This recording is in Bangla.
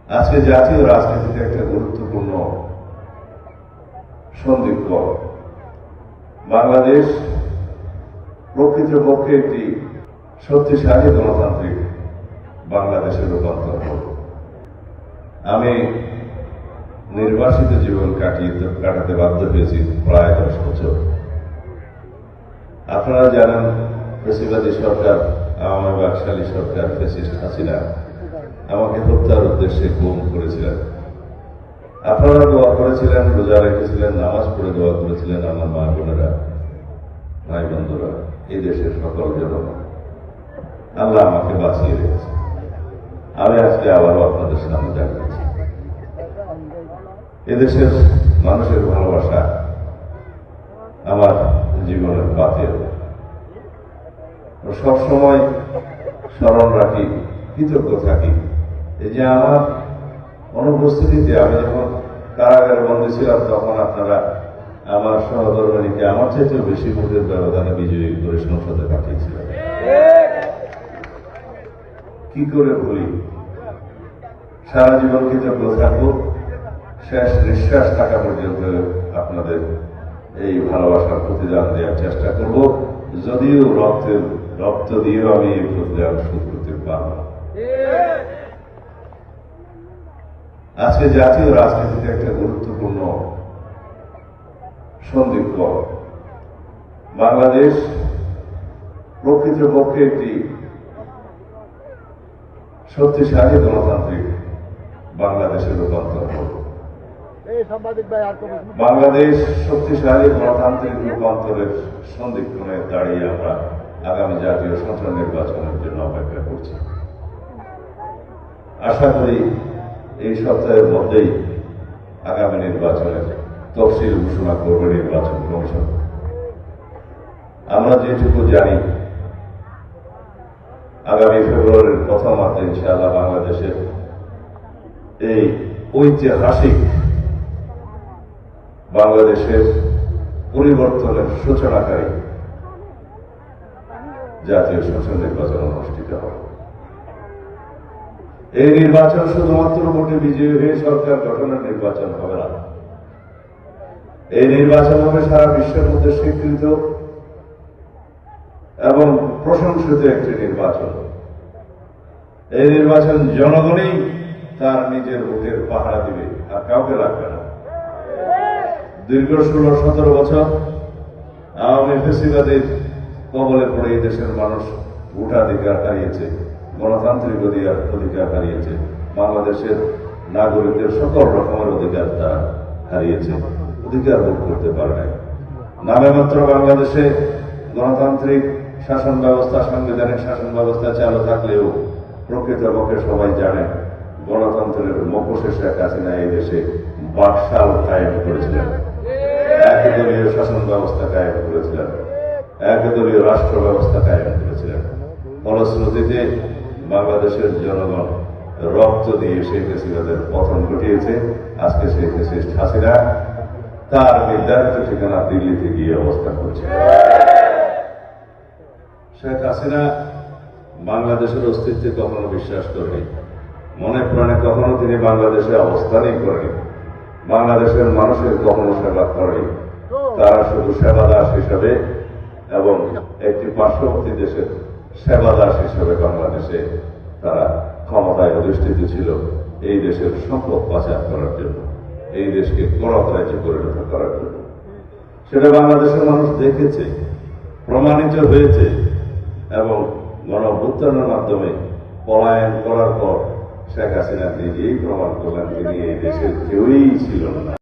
আজকে জাতীয় রাজনীতিতে একটা গুরুত্বপূর্ণ সন্ধিক্ষণ। বাংলাদেশ প্রকৃতপক্ষে একটি শক্তিশালী গণতান্ত্রিক বাংলাদেশের রূপান্তর হবে। আমি নির্বাসিত জীবন কাটাতে বাধ্য হয়েছি প্রায় 10 বছর। আপনারা জানেন, ফ্যাসিবাদী সরকার, আওয়ামী বাকশালী সরকার, ফ্যাসিস্ট হাসিনা আমাকে হত্যার উদ্দেশ্যে গুম করেছিলেন। আপনারা দোয়া করেছিলেন, রোজা রেখেছিলেন, নামাজ পড়ে দোয়া করেছিলেন। আমার মা বোনেরা, ভাই বন্ধুরা, এই দেশের সকল জনগণ, আল্লাহ আমাকে বাঁচিয়ে রেখেছে। আমি আজকে আবারও আপনাদের সামনে দাঁড়িয়েছি। এদেশের মানুষের ভালোবাসা আমার জীবনের পাথেয়। সবসময় স্মরণ রাখি, কৃতজ্ঞ থাকি। এই যে আমার অনুপস্থিতিতে, আমি যখন কারাগারে বন্দী ছিলাম, তখন আপনারা আমার সহধর্মিণীকে আমার চাইতেও বেশি ভোটের ব্যবধানে বিজয়ী করে সংসদে পাঠিয়েছিলেন। কি করে ভুলি? সারা জীবন কৃতজ্ঞ থাকবো, শেষ নিঃশ্বাস থাকা পর্যন্ত আপনাদের এই ভালোবাসার প্রতিদান দেওয়ার চেষ্টা করব। যদিও রক্ত দিয়েও আমি এই প্রতিদান শোধ করতে পারব না। আজকে জাতীয় রাজনীতিতে একটা গুরুত্বপূর্ণ সন্ধিক্ষণ। বাংলাদেশ প্রকৃতপক্ষে একটি শক্তিশালী গণতান্ত্রিক বাংলাদেশের রূপান্তর হবে। বাংলাদেশ শক্তিশালী গণতান্ত্রিক রূপান্তরের সন্ধিক্ষণে দাঁড়িয়ে আমরা আগামী জাতীয় সংসদ নির্বাচনের জন্য অপেক্ষা করছি। আশা করি এই সপ্তাহের মধ্যেই আগামী নির্বাচনের তফসিল ঘোষণা করবে নির্বাচন কমিশন। আমরা যেটুকু জানি, আগামী ফেব্রুয়ারির প্রথমার্ধে ইনশাআল্লাহ বাংলাদেশের এই ঐতিহাসিক বাংলাদেশের পরিবর্তনের সূচনাকারী জাতীয় সংসদ নির্বাচন অনুষ্ঠিত হবে। এই নির্বাচন শুধুমাত্র ভোটে বিজয়ী হয়ে সরকার গঠনের নির্বাচন হবে না। এই নির্বাচন হবে সারা বিশ্বের মধ্যে স্বীকৃত এবং প্রশংসিত একটি নির্বাচন। এই নির্বাচন জনগণই তার নিজের ভোটের পাহারা দিবে, আর কাউকে রাখবে না। দীর্ঘ 16-17 বছর আওয়ামী ফ্যাসিবাদের কবলে পড়ে এই দেশের মানুষ ভোটাধিকার হারিয়েছে, গণতান্ত্রিক অধিকার হারিয়েছে, বাংলাদেশের নাগরিকদের সকল রকমের অধিকার তারা হারিয়েছে, অধিকার ভোগ করতে পারে নাই। নামে মাত্র বাংলাদেশে গণতান্ত্রিক শাসন ব্যবস্থা, সাংবিধানিক শাসন ব্যবস্থা চালু থাকলেও প্রকৃতপক্ষে সবাই জানে গণতন্ত্রের মুখোশে শেখ হাসিনা এই দেশে বাকশাল কায়েম করেছিলেন, একদলীয় শাসন ব্যবস্থা কায়েম করেছিলেন, একদলীয় রাষ্ট্র ব্যবস্থা কায়েম করেছিলেন। ফলশ্রুতিতে বাংলাদেশের জনগণ রক্ত দিয়ে শেখ হাসিনাদের পতন ঘটিয়েছে। আজকে শেখ হাসিনা তার নির্ধারিত ঠিকানা দিল্লিতে গিয়ে অবস্থান করছে। শেখ হাসিনা বাংলাদেশের অস্তিত্বে কখনো বিশ্বাস করেনি, মনে প্রাণে কখনো তিনি বাংলাদেশে অবস্থানই করেনি, বাংলাদেশের মানুষের কখনো সেবা করেনি। তারা শুধু সেবাদাস হিসাবে এবং একটি পার্শ্ববর্তী দেশের সেবাদাস হিসাবে বাংলাদেশে তারা ক্ষমতায় অধিষ্ঠিত ছিল, এই দেশের সম্পদ পাচার করার জন্য, এই দেশকে গণক রাজ্যে পরিণত করার জন্য। সেটা বাংলাদেশের মানুষ দেখেছে, প্রমাণিত হয়েছে এবং গণঅভ্যুত্থানের মাধ্যমে পলায়ন করার পর শেখ হাসিনা নিজেই প্রমাণ করলেন তিনি এই দেশের কেউই ছিলেন না।